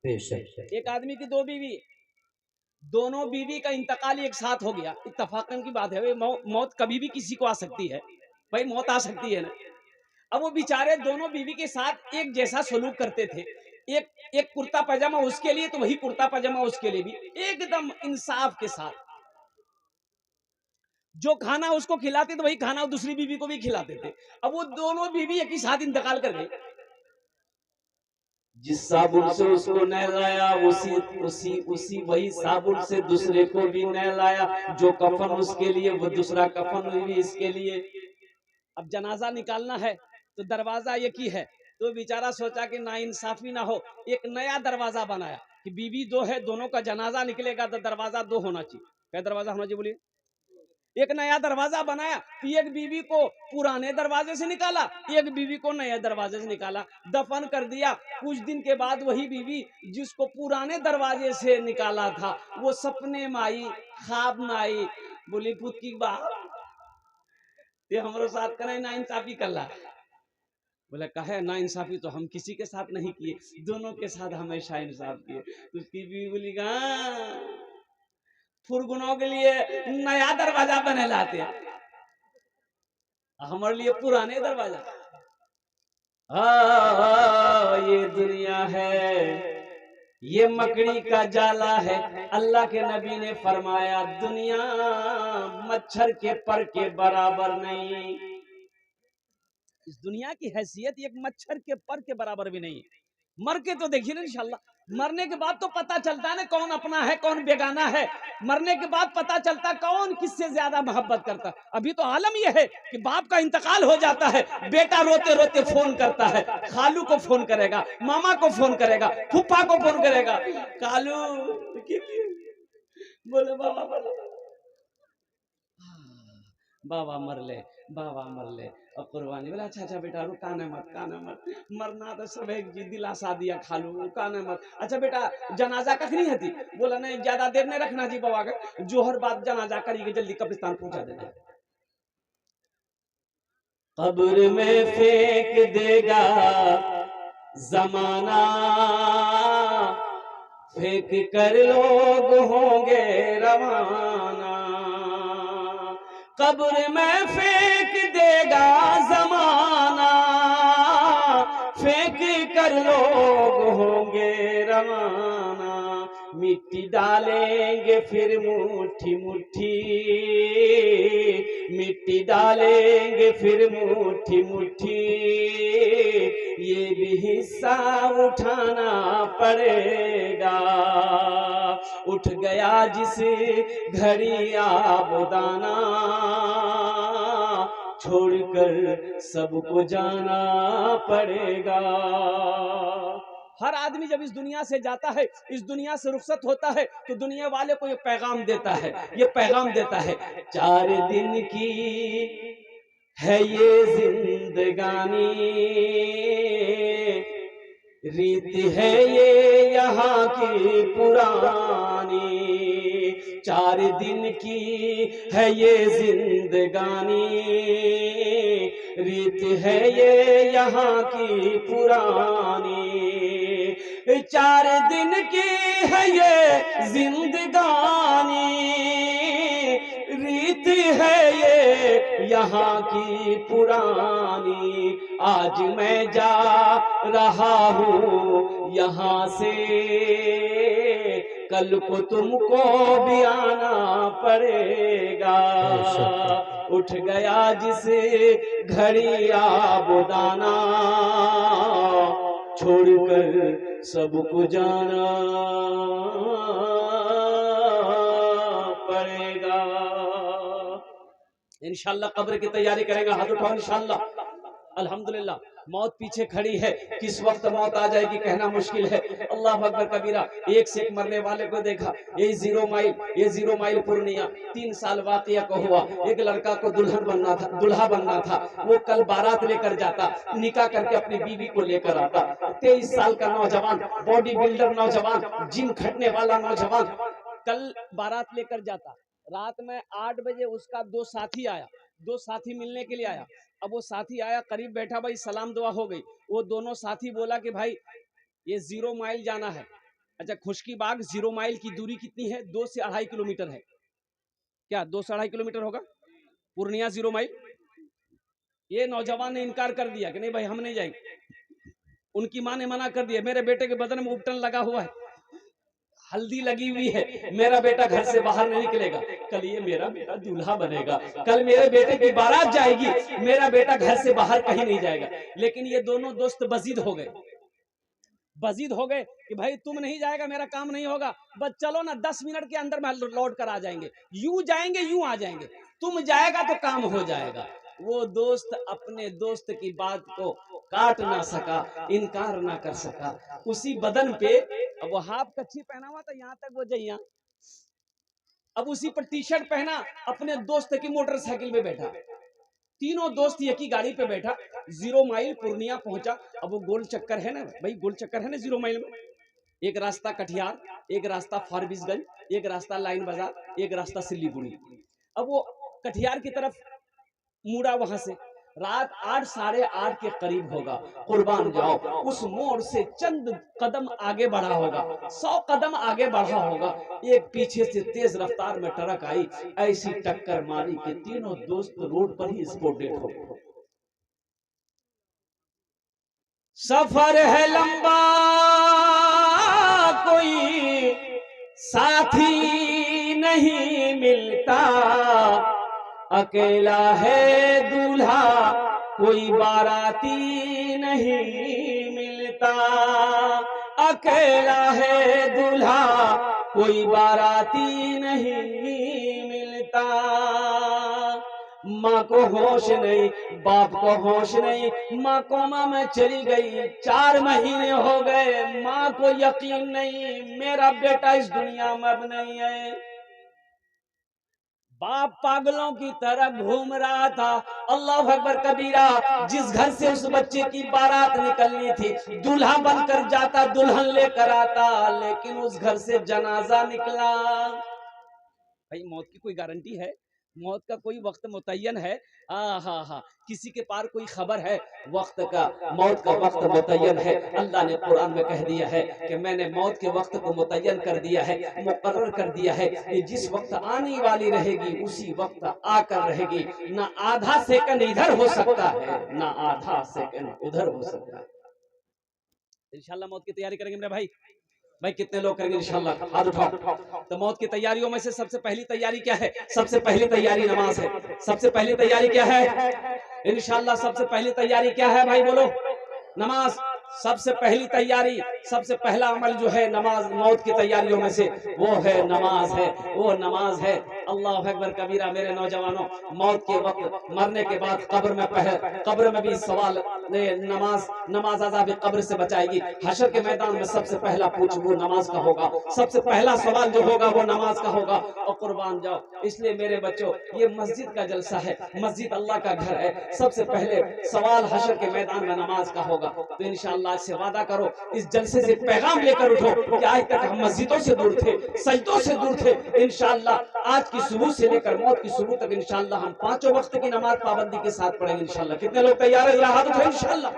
बेशक। एक आदमी की दो बीवी, दोनों बीवी का इंतकाल एक साथ हो गया, इत्तफाकन की बात है। भाई मौत कभी भी किसी को आ सकती है, भाई मौत आ सकती है ना। अब वो बेचारे दोनों बीवी के साथ एक जैसा सलूक करते थे, एक एक कुर्ता पैजामा उसके लिए तो वही कुर्ता पैजामा उसके लिए भी, एकदम इंसाफ के साथ। जो खाना उसको खिलाते थे वही खाना दूसरी बीवी को भी खिलाते थे। अब वो दोनों बीवी एक ही साथ इंतकाल कर गई। जिस साबुन से उसको नहलाया उसी उसी उसी वही साबुन से दूसरे को भी नहलाया। जो कफन उसके लिए वो दूसरा कफन भी इसके लिए। अब जनाजा निकालना है तो दरवाजा एक ही है, तो बेचारा सोचा कि नाइंसाफी ना हो, एक नया दरवाजा बनाया कि बीवी दो है, दोनों का जनाजा निकलेगा तो दरवाजा दो होना चाहिए। क्या दरवाजा होना चाहिए बोलिए? एक नया दरवाजा बनाया तो एक बीवी को पुराने दरवाजे से निकाला, एक बीवी को नए दरवाजे से निकाला, दफन कर दिया। कुछ दिन के बाद वही बीवी जिसको पुराने दरवाजे से निकाला था वो सपने में आई, ख्वाब में आई, बोली पुत की बात ये हमारे साथ करे ना इंसाफी कर ला। बोले कहे ना इंसाफी तो हम किसी के साथ नहीं किए, दोनों के साथ हमेशा इंसाफ किए। उसकी बीवी बोली फुरगुनों के लिए नया दरवाजा बने लाते हैं, हमारे लिए पुराने दरवाजा। ये दुनिया है, ये मकड़ी का जाला है। अल्लाह के नबी ने फरमाया दुनिया मच्छर के पर के बराबर नहीं। इस दुनिया की हैसियत एक मच्छर के पर के बराबर भी नहीं। मर के तो देखिए ना इंशाल्लाह, मरने के बाद तो पता चलता है ना कौन अपना है कौन बेगाना है। मरने के बाद पता चलता कौन किससे ज्यादा मोहब्बत करता। अभी तो आलम यह है कि बाप का इंतकाल हो जाता है, बेटा रोते रोते फोन करता है, खालू को फोन करेगा, मामा को फोन करेगा, फूफा को फोन करेगा, कालू बोले बाबा बोले बाबा मर ले, बाबा मर ले। और कुर्बानी बोला अच्छा बेटा रू काने मत, मरना तो सब एक जी दिलासा दिया खालू काने मत। अच्छा बेटा जनाजा कखनी है थी? बोला नहीं ज्यादा देर नहीं रखना जी बाबा का, जोहर बाद जनाजा करी जल्दी कब्रिस्तान पहुंचा देना। कब्र में फेंक देगा जमाना, फेंक कर लोग होंगे रवाना। कब्र में फेंक देगा जमाना, फेंक कर लोग होंगे रवाना। मिट्टी डालेंगे फिर मुट्ठी मुट्ठी, मिट्टी डालेंगे फिर मुट्ठी मुट्ठी। ये भी हिस्सा उठाना पड़ेगा। उठ गया जिस घड़ी आबोदाना, छोड़कर सबको जाना पड़ेगा। हर आदमी जब इस दुनिया से जाता है, इस दुनिया से रुखसत होता है तो दुनिया वाले को ये पैगाम देता है, ये पैगाम देता है 4 दिन की है ये जिंदगानी, रीत है ये यहाँ की पुरानी। 4 दिन की है ये जिंदगानी, रीत है ये यहाँ की पुरानी। 4 दिन की है ये जिंदगानी, रीत है ये यहाँ की पुरानी। आज मैं जा रहा हूँ यहाँ से, कल को तुमको भी आना पड़ेगा। उठ गया जिस घड़ी आबोदाना, छोड़कर सबको जाना पड़ेगा। इंशाल्लाह कब्र की तैयारी करेगा, हाथ उठाओ इंशाल्लाह। अल्हम्दुलिल्लाह मौत पीछे खड़ी है, किस वक्त मौत आ जाएगी कहना मुश्किल है। अल्लाह अकबर कबीरा। एक से एक मरने वाले को देखा। ये 0 माइल पूर्णिया 3 साल वाकया को हुआ। एक लड़का को दुल्हन बनना था, दुल्हा बनना था। वो कल बारात लेकर जाता, निकाह करके अपनी बीवी को लेकर आता। 23 साल का नौजवान, बॉडी बिल्डर नौजवान, जिम खटने वाला नौजवान, कल बारात लेकर जाता। रात में 8 बजे उसका 2 साथी आया, 2 साथी मिलने के लिए आया। अब वो साथी आया, करीब बैठा, भाई सलाम दुआ हो गई। वो दोनों साथी बोला कि भाई ये 0 माइल जाना है, अच्छा, खुशकीबाग 0 माइल की दूरी कितनी है? 2 से 2.5 किलोमीटर है। क्या 2 से 2.5 किलोमीटर होगा? पूर्णिया 0 माइल। ये नौजवान ने इनकार कर दिया कि नहीं भाई हम नहीं जाएंगे। उनकी माँ ने मना कर दिया। मेरे बेटे के बदन में उपटन लगा हुआ है, हल्दी लगी हुई है, मेरा बेटा घर से बाहर नहीं निकलेगा। कल ये मेरा बेटा दूल्हा बनेगा, कल मेरे बेटे की बारात जाएगी, मेरा बेटा घर से बाहर कहीं नहीं जाएगा। लेकिन ये दोनों दोस्त बजीद हो गए, बजीद हो गए कि भाई तुम नहीं जाएगा मेरा काम नहीं होगा, बस चलो ना 10 मिनट के अंदर में लौट कर आ जाएंगे, यूं जाएंगे यूं आ जाएंगे, तुम जाएगा तो काम हो जाएगा। वो दोस्त अपने दोस्त की बात को काट ना सका, इनकार ना कर सका। उसी बदन पे अब वो हाफ कच्छी पहना हुआ था यहाँ तक वो जइया, अब उसी पर टी शर्ट पहना, अपने दोस्त की मोटरसाइकिल में बैठा, तीनों दोस्त एक ही गाड़ी पे बैठा, 0 माइल पूर्णिया पहुंचा। अब वो गोल चक्कर है ना भाई, गोल चक्कर है ना 0 माइल में, एक रास्ता कटिहार, एक रास्ता फारबिसगंज, एक रास्ता लाइन बाजार, एक रास्ता सिल्लीगुड़ी। अब वो कटिहार की तरफ मुड़ा, वहां से रात 8 साढ़े 8 के करीब होगा, कुर्बान जाओ, उस मोड़ से चंद कदम आगे बढ़ा होगा, 100 कदम आगे बढ़ा होगा, एक पीछे से तेज रफ्तार में ट्रक आई, ऐसी टक्कर मारी कि तीनों दोस्त रोड पर ही स्पॉट डेड हो गए। सफर है लंबा, कोई साथी नहीं मिलता, अकेला है दूल्हा, कोई बाराती नहीं मिलता, अकेला है दूल्हा, कोई बाराती नहीं मिलता। माँ को होश नहीं, बाप को होश नहीं, माँ कोमा में चली गई, 4 महीने हो गए, माँ को यकीन नहीं मेरा बेटा इस दुनिया में अब नहीं है। बाप पागलों की तरह घूम रहा था। अल्लाह अकबर कबीरा, जिस घर से उस बच्चे की बारात निकलनी थी, दूल्हा बनकर जाता, दुल्हन लेकर आता, लेकिन उस घर से जनाजा निकला। भाई मौत की कोई गारंटी है? मौत का कोई वक्त मुतय्यन है? हा, किसी के पार कोई खबर है वक्त का? मौत का वक्त मुतय्यन है। अल्लाह ने कुरान में कह दिया है कि मैंने मौत के वक्त को मुतय्यन कर दिया है, मुकर्रर कर दिया है कि जिस वक्त आने वाली रहेगी उसी वक्त आकर रहेगी, ना आधा सेकंड इधर हो सकता है, ना आधा सेकंड उधर हो सकता है। इंशाल्लाह मौत की तैयारी करेंगे मेरे भाई। भाई कितने लोग करेंगे इंशाल्लाह? हाथ उठाओ। तो मौत की तैयारियों में से सबसे पहली तैयारी क्या है? सबसे पहली तैयारी नमाज है। सबसे पहली तैयारी क्या है? इंशाल्लाह सबसे पहली तैयारी क्या है भाई बोलो? नमाज। सबसे पहली तैयारी, सबसे पहला अमल जो है नमाज, मौत की तैयारियों में से वो है नमाज है, वो नमाज है। अल्लाह अकबर कबीरा। मेरे नौजवानों, मौत के वक्त मरने के बाद कब्र में भी सवाल, नमाज अज़ाब कब्र से बचाएगी। हशर के मैदान में सबसे पहला पूछ वो नमाज का होगा, सबसे पहला सवाल जो होगा वो नमाज का होगा। और कुर्बान जाओ, इसलिए मेरे बच्चों ये मस्जिद का जलसा है, मस्जिद अल्लाह का घर है, सबसे पहले सवाल हशर के मैदान में नमाज का होगा। तो इंशाअल्लाह से वादा करो, इस जलसे से पैगाम लेकर उठो कि आज तक हम मस्जिदों से दूर थे, सजदों से दूर थे। इंशाअल्लाह आज की सुबह से लेकर मौत की सुबह तक इंशाअल्लाह हम 5 वक्त की नमाज पाबंदी के साथ पढ़ेंगे इंशाअल्लाह। कितने लोग तैयार है? हाथ उठाओ इंशाअल्लाह।